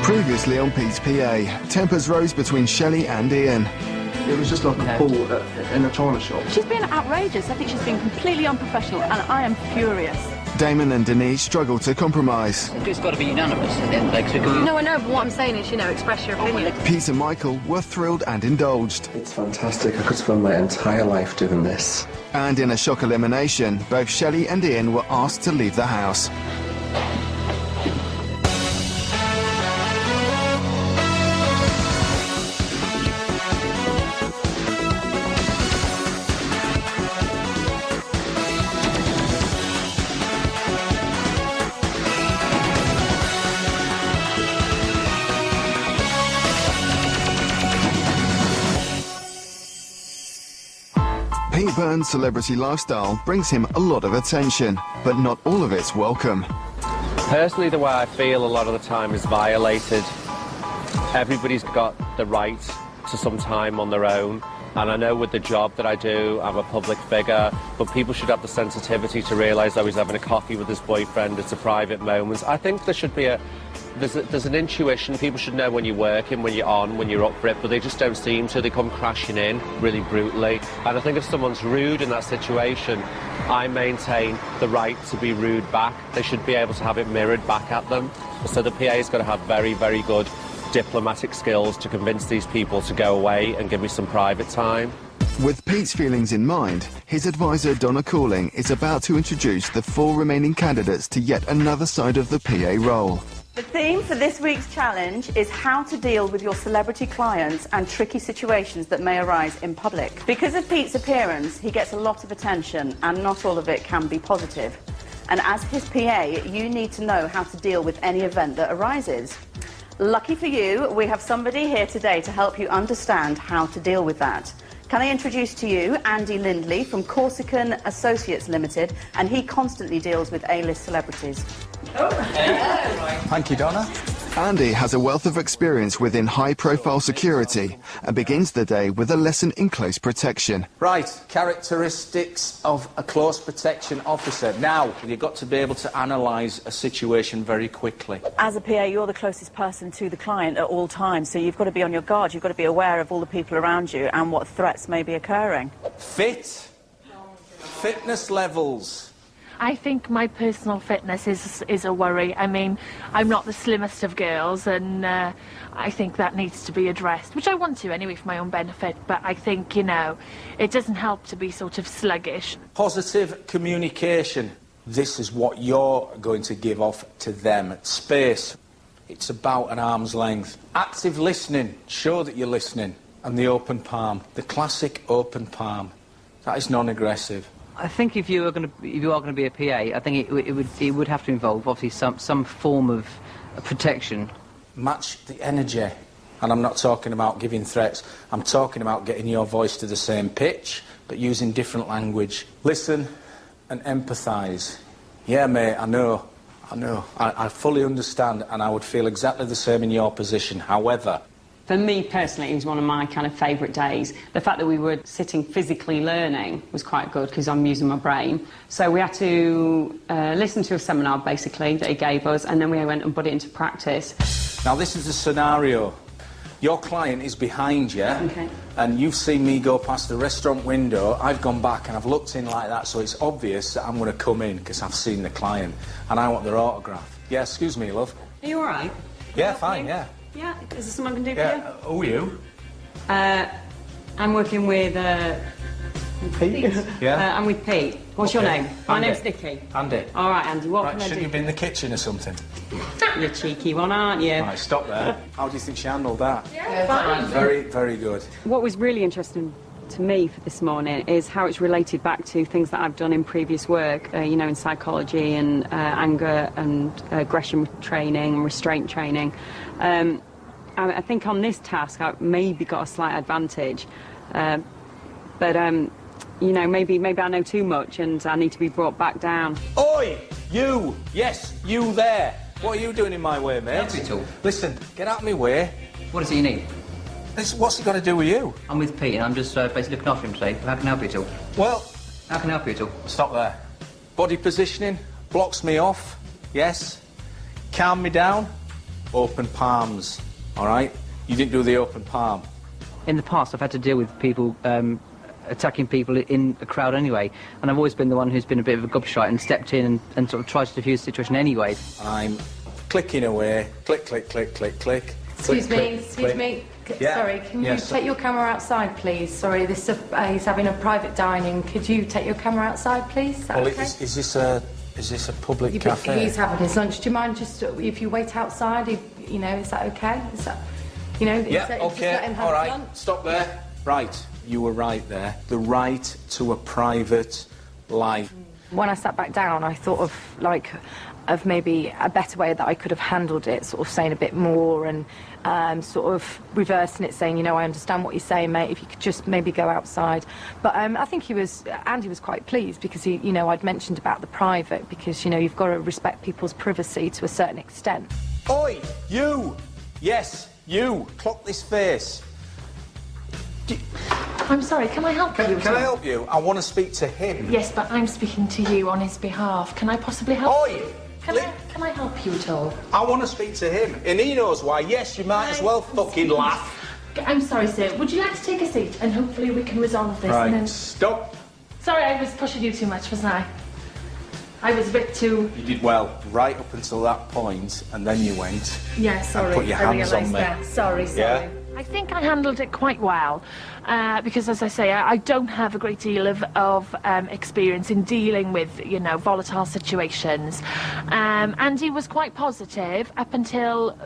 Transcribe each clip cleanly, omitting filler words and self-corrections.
Previously on Pete's PA, tempers rose between Shelley and Ian. It was just like a pull in a china shop. She's been outrageous. I think she's been completely unprofessional, and I am furious. Damon and Denise struggle to compromise. It's got to be unanimous at the end of the day. No, I know, but what I'm saying is, express your opinion. Pete and Michael were thrilled and indulged. It's fantastic. I could spend my entire life doing this. And in a shock elimination, both Shelley and Ian were asked to leave the house. Pete Burns' celebrity lifestyle brings him a lot of attention, but not all of it's welcome. Personally, the way I feel a lot of the time is violated. Everybody's got the right to some time on their own, and I know with the job that I do, I'm a public figure, but people should have the sensitivity to realise that he's having a coffee with his boyfriend, it's a private moment. I think there should be there's an intuition. People should know when you're working, when you're on, when you're up for it, but they just don't seem to. They come crashing in really brutally. And I think if someone's rude in that situation, I maintain the right to be rude back. They should be able to have it mirrored back at them. So the PA's got to have very, very good diplomatic skills to convince these people to go away and give me some private time. With Pete's feelings in mind, his advisor Donna Calling is about to introduce the 4 remaining candidates to yet another side of the PA role. The theme for this week's challenge is how to deal with your celebrity clients and tricky situations that may arise in public. Because of Pete's appearance, he gets a lot of attention, and not all of it can be positive. And as his PA, you need to know how to deal with any event that arises. Lucky for you, we have somebody here today to help you understand how to deal with that. Can I introduce to you Andy Lindley from Corsican Associates Limited, and he constantly deals with A-list celebrities. Oh. Thank you, Donna. Andy has a wealth of experience within high-profile security and begins the day with a lesson in close protection. Right, characteristics of a close protection officer. Now, you've got to be able to analyse a situation very quickly. As a PA, you're the closest person to the client at all times, so you've got to be on your guard. You've got to be aware of all the people around you and what threats may be occurring. Fitness levels. I think my personal fitness is a worry. I mean, I'm not the slimmest of girls, and I think that needs to be addressed, which I want to anyway for my own benefit, but I think, it doesn't help to be sort of sluggish. Positive communication. This is what you're going to give off to them. Space. It's about an arm's length. Active listening. Show that you're listening. And the open palm. The classic open palm. That is non-aggressive. I think if you are going to be a PA, I think it would have to involve obviously some form of protection. Match the energy, and I'm not talking about giving threats. I'm talking about getting your voice to the same pitch, but using different language. Listen and empathise. Yeah, mate, I know. I fully understand, and I would feel exactly the same in your position. However, for me personally, it was one of my kind of favourite days. The fact that we were sitting physically learning was quite good because I'm using my brain. So we had to listen to a seminar, basically, that he gave us, and then we went and put it into practice. Now, this is the scenario. Your client is behind you, okay, and you've seen me go past the restaurant window. I've gone back and I've looked in like that, so it's obvious that I'm going to come in because I've seen the client, and I want their autograph. Yeah, excuse me, love. Are you all right? Yeah, fine, yeah. Yeah, is there something I can do for Yeah, who are you? you? I'm working with Pete. Yeah. I'm with Pete. What's your name? My Andy. name's Nikki. Andy. All right, Andy, what Right, can I do? shouldn't you be in the kitchen or something? You're a cheeky one, aren't you? Right, stop there. How do you think she handled that? Yeah, fine. Very, very good. What was really interesting to me for this morning is how it's related back to things that I've done in previous work, in psychology and anger and aggression training and restraint training. I think on this task I've maybe got a slight advantage, but maybe I know too much and I need to be brought back down. Oi, you! Yes, you there. What are you doing in my way, mate? Hospital. Listen, get out of my way. What does he need? What's it got to do with you? I'm with Pete and I'm just basically looking after him today. How can I help you at all? Well... How can I help you at all? Stop there. Body positioning blocks me off, yes. Calm me down, open palms, all right? You didn't do the open palm. In the past, I've had to deal with people attacking people in a crowd anyway, and I've always been the one who's been a bit of a gobshite and stepped in and sort of tried to defuse the situation anyway. I'm clicking away, click, click, click, click, click. Excuse click, me, click, excuse click. me. Yeah. Sorry, can you take your camera outside, please? Sorry, this he's having a private dining. Could you take your camera outside, please? Is that Well, okay? is this a public cafe? He's having his lunch. Do you mind just if you wait outside? You know, is that okay? Is that, you know? Yeah, just let okay, him have all right, lunch? stop there. Right, you were right there. The right to a private life. When I sat back down, I thought of maybe a better way that I could have handled it, sort of saying a bit more and sort of reversing it, saying, you know, I understand what you're saying, mate, if you could just maybe go outside. But I think Andy was quite pleased because you know, I'd mentioned about the private, because, you know, you've got to respect people's privacy to a certain extent. Oi, you! Yes, you! Clock this face. I'm sorry, can I help you? Can I help you? I want to speak to him. Yes, but I'm speaking to you on his behalf. Can I possibly help Oi! you? Can I help you at all? I want to speak to him, and he knows why. Yes, you might as well fucking laugh. I'm sorry, sir. Would you like to take a seat and hopefully we can resolve this? Right, And then... stop. Sorry, I was pushing you too much, wasn't I? I was a bit too... You did well, right up until that point, and then you went. Yeah, sorry. And put your hands on me. That. Sorry. Yeah? I think I handled it quite well, because, as I say, I don't have a great deal of experience in dealing with, you know, volatile situations. Andy was quite positive up until,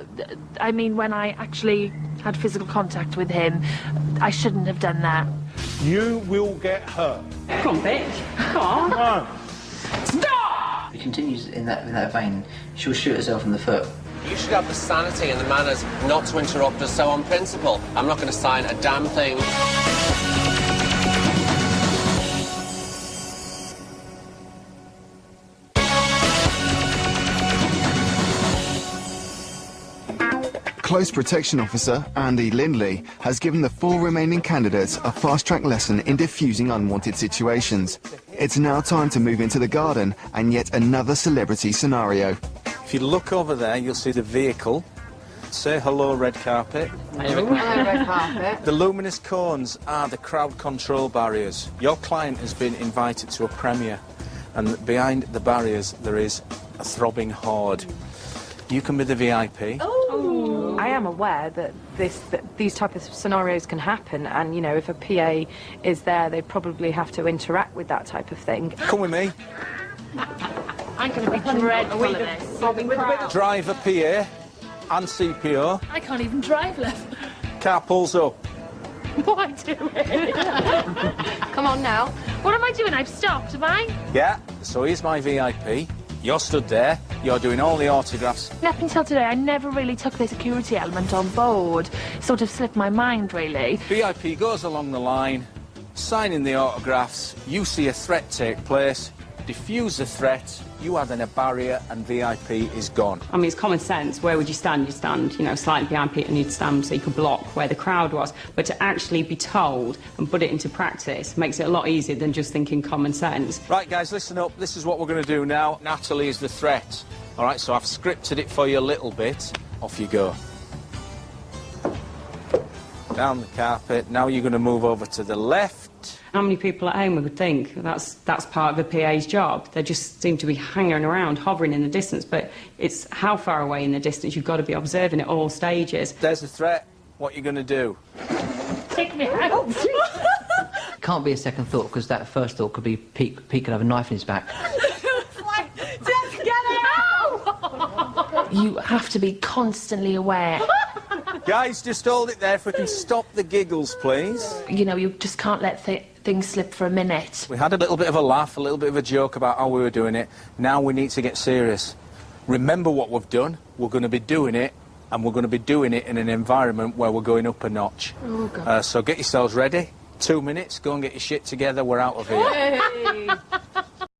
I mean, when I actually had physical contact with him. I shouldn't have done that. You will get hurt. Come on, bitch. Come on. No. Stop! If he continues in that vein, she'll shoot herself in the foot. You should have the sanity and the manners not to interrupt us, so on principle, I'm not going to sign a damn thing. Close Protection Officer Andy Lindley has given the 4 remaining candidates a fast-track lesson in diffusing unwanted situations. It's now time to move into the garden and yet another celebrity scenario. If you look over there, you'll see the vehicle. Say hello, red carpet. Hello, red carpet. The luminous cones are the crowd control barriers. Your client has been invited to a premiere, and behind the barriers there is a throbbing horde. You can be the VIP. Oh. I am aware that these type of scenarios can happen, and, you know, if a PA is there, they probably have to interact with that type of thing. Come with me. I'm going to be dreadful at this. Driver, PA, and CPO. I can't even drive, love. Car pulls up. What am I doing? Come on now. What am I doing? I've stopped, have I? Yeah, so here's my VIP. You're stood there. You're doing all the autographs. Up until today, I never really took the security element on board. Sort of slipped my mind, really. VIP goes along the line, signing the autographs. You see a threat take place, diffuse the threat, you add in a barrier, and VIP is gone. I mean, it's common sense. Where would you stand? You'd stand, you know, slightly behind Peter, and you'd stand so you could block where the crowd was. But to actually be told and put it into practice makes it a lot easier than just thinking common sense. Right, guys, listen up. This is what we're going to do now. Natalie is the threat. All right, so I've scripted it for you a little bit. Off you go. Down the carpet. Now you're going to move over to the left. How many people at home would think that's part of a PA's job? They just seem to be hanging around, hovering in the distance, but it's how far away in the distance. You've got to be observing at all stages. There's the threat. What are you going to do? Take me out. Can't be a second thought, because that first thought could be Pete could have a knife in his back. Just get it out! You have to be constantly aware. Guys, just hold it there if we can stop the giggles, please. You know, you just can't let things slip for a minute. We had a little bit of a laugh, a little bit of a joke about how we were doing it. Now we need to get serious. Remember what we've done. We're going to be doing it, and we're going to be doing it in an environment where we're going up a notch. Oh, God. So get yourselves ready. 2 minutes, go and get your shit together. We're out of here. Hey.